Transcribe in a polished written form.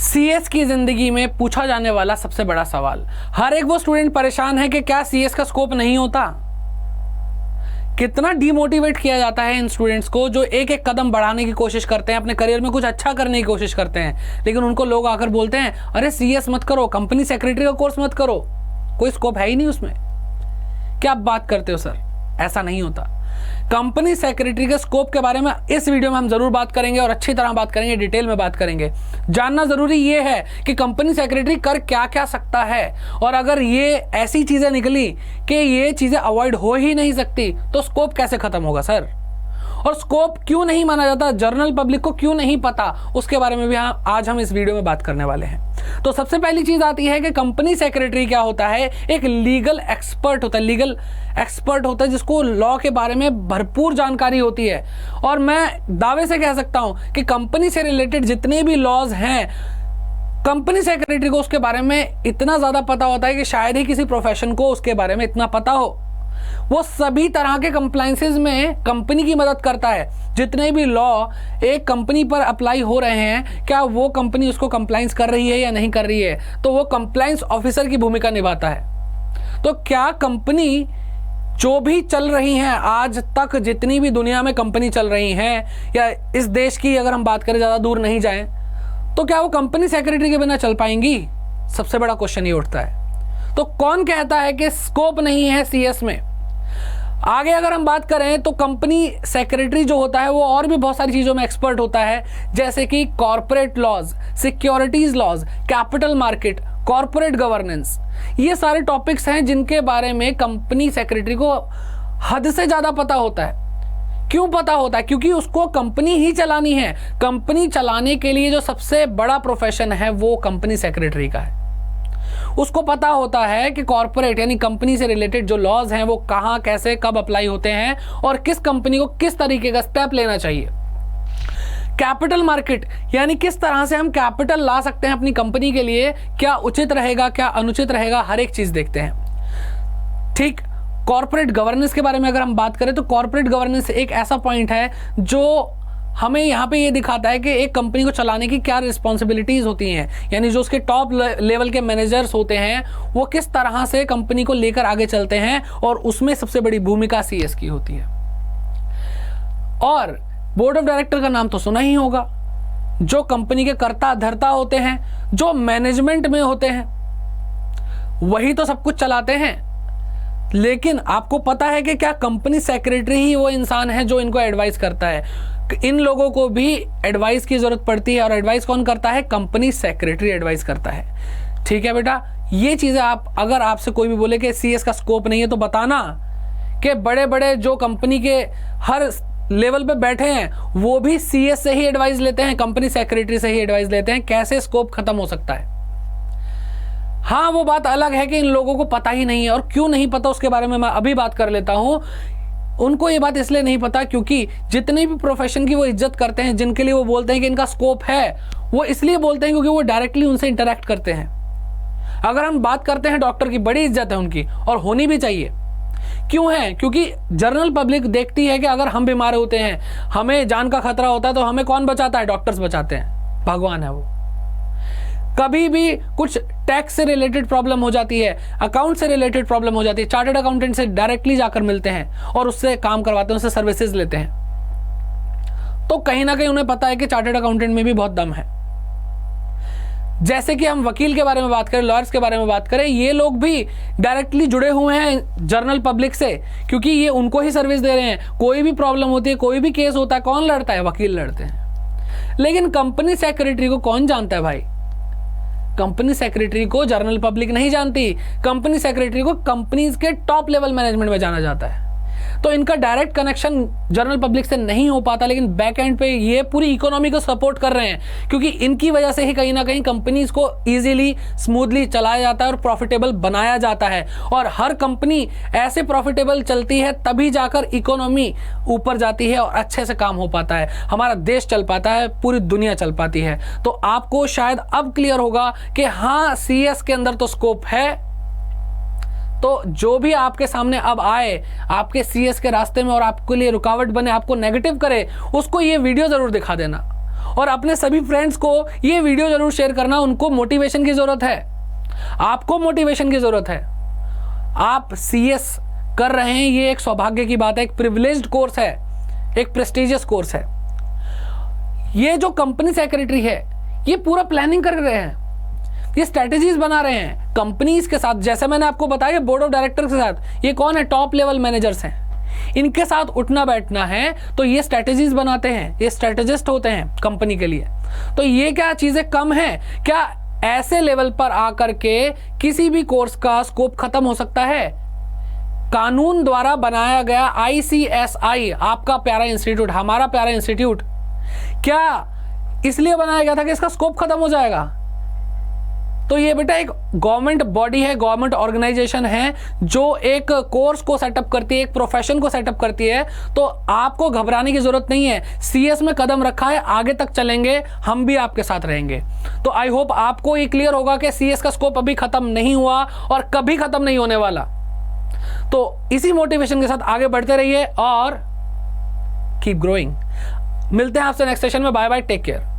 CS की जिंदगी में पूछा जाने वाला सबसे बड़ा सवाल। हर एक वो स्टूडेंट परेशान है कि क्या सीएस का स्कोप नहीं होता। कितना डिमोटिवेट किया जाता है इन स्टूडेंट्स को जो एक एक कदम बढ़ाने की कोशिश करते हैं, अपने करियर में कुछ अच्छा करने की कोशिश करते हैं, लेकिन उनको लोग आकर बोलते हैं अरे सीएस मत करो, कंपनी सेक्रेटरी का कोर्स मत करो, कोई स्कोप है ही नहीं उसमें। क्या आप बात करते हो सर? ऐसा नहीं होता। कंपनी सेक्रेटरी के स्कोप के बारे में इस वीडियो में हम जरूर बात करेंगे और अच्छी तरह बात करेंगे, डिटेल में बात करेंगे। जानना जरूरी ये है कि कंपनी सेक्रेटरी कर क्या क्या सकता है, और अगर ये ऐसी चीजें निकली कि ये चीजें अवॉइड हो ही नहीं सकती तो स्कोप कैसे खत्म होगा सर? और स्कोप क्यों नहीं माना जाता, जनरल पब्लिक को क्यों नहीं पता, उसके बारे में भी आज हम इस वीडियो में बात करने वाले हैं। तो सबसे पहली चीज आती है कि कंपनी सेक्रेटरी क्या होता है। एक लीगल एक्सपर्ट होता है, लीगल एक्सपर्ट होता है जिसको लॉ के बारे में भरपूर जानकारी होती है। और मैं दावे से कह सकता हूं कि कंपनी से रिलेटेड जितने भी लॉज हैं, कंपनी सेक्रेटरी को उसके बारे में इतना ज्यादा पता होता है कि शायद ही किसी प्रोफेशन को उसके बारे में इतना पता हो। वो सभी तरह के कंप्लायंसेस में कंपनी की मदद करता है। जितने भी लॉ एक कंपनी पर अप्लाई हो रहे हैं, क्या वो कंपनी उसको कंप्लायंस कर रही है या नहीं कर रही है, तो वो कंप्लायंस ऑफिसर की भूमिका निभाता है। तो क्या कंपनी जो भी चल रही हैं आज तक, जितनी भी दुनिया में कंपनी चल रही हैं, या इस देश की अगर हम बात करें, ज़्यादा दूर नहीं जाएं, तो क्या वो कंपनी सेक्रेटरी के बिना चल पाएंगी? सबसे बड़ा क्वेश्चन ये उठता है। तो कौन कहता है कि स्कोप नहीं है सीएस में? आगे अगर हम बात करें तो कंपनी सेक्रेटरी जो होता है वो और भी बहुत सारी चीज़ों में एक्सपर्ट होता है, जैसे कि corporate laws, securities laws, capital market, corporate governance. ये सारे टॉपिक्स हैं जिनके बारे में कंपनी सेक्रेटरी को हद से ज़्यादा पता होता है। क्यों पता होता है? क्योंकि उसको कंपनी ही चलानी है। कंपनी चलाने के लिए जो सबसे बड़ा प्रोफेशन है वो कंपनी सेक्रेटरी का है। उसको पता होता है कि कॉर्पोरेट यानी कंपनी से रिलेटेड जो लॉज हैं वो कहां, कैसे, कब अप्लाई होते हैं और किस कंपनी को किस तरीके का स्टेप लेना चाहिए। कैपिटल मार्केट यानी किस तरह से हम कैपिटल ला सकते हैं अपनी कंपनी के लिए, क्या उचित रहेगा, क्या अनुचित रहेगा, हर एक चीज देखते हैं। ठीक। कॉर्पोरेट गवर्नेंस के बारे में अगर हम बात करें तो कॉर्पोरेट गवर्नेंस एक ऐसा पॉइंट है जो हमें यहाँ पे ये दिखाता है कि एक कंपनी को चलाने की क्या रिस्पॉन्सिबिलिटीज होती हैं, यानी जो उसके टॉप लेवल के मैनेजर्स होते हैं वो किस तरह से कंपनी को लेकर आगे चलते हैं, और उसमें सबसे बड़ी भूमिका सीएस की होती है। और बोर्ड ऑफ डायरेक्टर का नाम तो सुना ही होगा, जो कंपनी के कर्ता धर्ता होते हैं, जो मैनेजमेंट में होते हैं, वही तो सब कुछ चलाते हैं। लेकिन आपको पता है कि क्या कंपनी सेक्रेटरी ही वो इंसान है जो इनको एडवाइस करता है? इन लोगों को भी एडवाइस की जरूरत पड़ती है, और एडवाइस कौन करता है? कंपनी सेक्रेटरी एडवाइस करता है। ठीक है बेटा, ये चीजें आप, अगर आपसे कोई भी बोले कि सीएस का स्कोप नहीं है तो बताना कि बड़े बड़े जो कंपनी के हर लेवल पे बैठे हैं वो भी सीएस से ही एडवाइस लेते हैं, कंपनी सेक्रेटरी से ही एडवाइस लेते हैं। कैसे स्कोप खत्म हो सकता है? हाँ, वो बात अलग है कि इन लोगों को पता ही नहीं है, और क्यों नहीं पता उसके बारे में मैं अभी बात कर लेता हूं। उनको ये बात इसलिए नहीं पता क्योंकि जितने भी प्रोफेशन की वो इज्जत करते हैं, जिनके लिए वो बोलते हैं कि इनका स्कोप है, वो इसलिए बोलते हैं क्योंकि वो डायरेक्टली उनसे इंटरेक्ट करते हैं। अगर हम बात करते हैं डॉक्टर की, बड़ी इज्जत है उनकी और होनी भी चाहिए। क्यों है? क्योंकि जनरल पब्लिक देखती है कि अगर हम बीमार होते हैं, हमें जान का खतरा होता है, तो हमें कौन बचाता है? डॉक्टर्स बचाते हैं, भगवान है वो। कभी भी कुछ टैक्स से रिलेटेड प्रॉब्लम हो जाती है, अकाउंट से रिलेटेड प्रॉब्लम हो जाती है, चार्टर्ड अकाउंटेंट से डायरेक्टली जाकर मिलते हैं और उससे काम करवाते हैं, उससे सर्विसेज लेते हैं। तो कहीं ना कहीं उन्हें पता है कि चार्टर्ड अकाउंटेंट में भी बहुत दम है। जैसे कि हम वकील के बारे में बात करें, लॉयर्स के बारे में बात करें, ये लोग भी डायरेक्टली जुड़े हुए हैं जनरल पब्लिक से, क्योंकि ये उनको ही सर्विस दे रहे हैं। कोई भी प्रॉब्लम होती है, कोई भी केस होता है, कौन लड़ता है? वकील लड़ते हैं। लेकिन कंपनी सेक्रेटरी को कौन जानता है भाई? कंपनी सेक्रेटरी को जनरल पब्लिक नहीं जानती। कंपनी सेक्रेटरी को कंपनीज के टॉप लेवल मैनेजमेंट में जाना जाता है। तो इनका डायरेक्ट कनेक्शन जनरल पब्लिक से नहीं हो पाता, लेकिन बैक एंड पे ये पूरी इकोनॉमी को सपोर्ट कर रहे हैं, क्योंकि इनकी वजह से ही कहीं ना कहीं कंपनीज को इजीली, स्मूथली चलाया जाता है और प्रॉफिटेबल बनाया जाता है। और हर कंपनी ऐसे प्रॉफिटेबल चलती है तभी जाकर इकोनॉमी ऊपर जाती है और अच्छे से काम हो पाता है, हमारा देश चल पाता है, पूरी दुनिया चल पाती है। तो आपको शायद अब क्लियर होगा कि हाँ, सीएस के अंदर तो स्कोप है। तो जो भी आपके सामने अब आए, आपके सीएस के रास्ते में और आपके लिए रुकावट बने, आपको नेगेटिव करे, उसको ये वीडियो जरूर दिखा देना। और अपने सभी फ्रेंड्स को ये वीडियो जरूर शेयर करना, उनको मोटिवेशन की जरूरत है, आपको मोटिवेशन की जरूरत है। आप सीएस कर रहे हैं, ये एक सौभाग्य की बात है, एक प्रिविलेज्ड कोर्स है, एक प्रेस्टिजियस कोर्स है। ये जो कंपनी सेक्रेटरी है ये पूरा प्लानिंग कर रहे हैं, ये स्ट्रेटेजीज बना रहे हैं कंपनीज के साथ। जैसे मैंने आपको बताया बोर्ड ऑफ डायरेक्टर के साथ, ये कौन है, टॉप लेवल मैनेजर्स हैं, इनके साथ उठना बैठना है, तो ये स्ट्रेटेजीज बनाते हैं, ये स्ट्रेटेजिस्ट होते हैं कंपनी के लिए। तो ये क्या चीजें कम है क्या? ऐसे लेवल पर आकर के किसी भी कोर्स का स्कोप खत्म हो सकता है। कानून द्वारा बनाया गया ICSI, आपका प्यारा इंस्टीट्यूट, हमारा प्यारा इंस्टीट्यूट, क्या इसलिए बनाया गया था कि इसका स्कोप खत्म हो जाएगा? तो ये बेटा एक गवर्नमेंट बॉडी है, गवर्नमेंट ऑर्गेनाइजेशन है जो एक कोर्स को सेटअप करती है, एक प्रोफेशन को सेटअप करती है। तो आपको घबराने की जरूरत नहीं है। सीएस में कदम रखा है, आगे तक चलेंगे, हम भी आपके साथ रहेंगे। तो आई होप आपको ये क्लियर होगा कि सीएस का स्कोप अभी खत्म नहीं हुआ और कभी खत्म नहीं होने वाला। तो इसी मोटिवेशन के साथ आगे बढ़ते रहिए और कीप ग्रोइंग। मिलते हैं आपसे नेक्स्ट सेशन में। Bye bye, take care.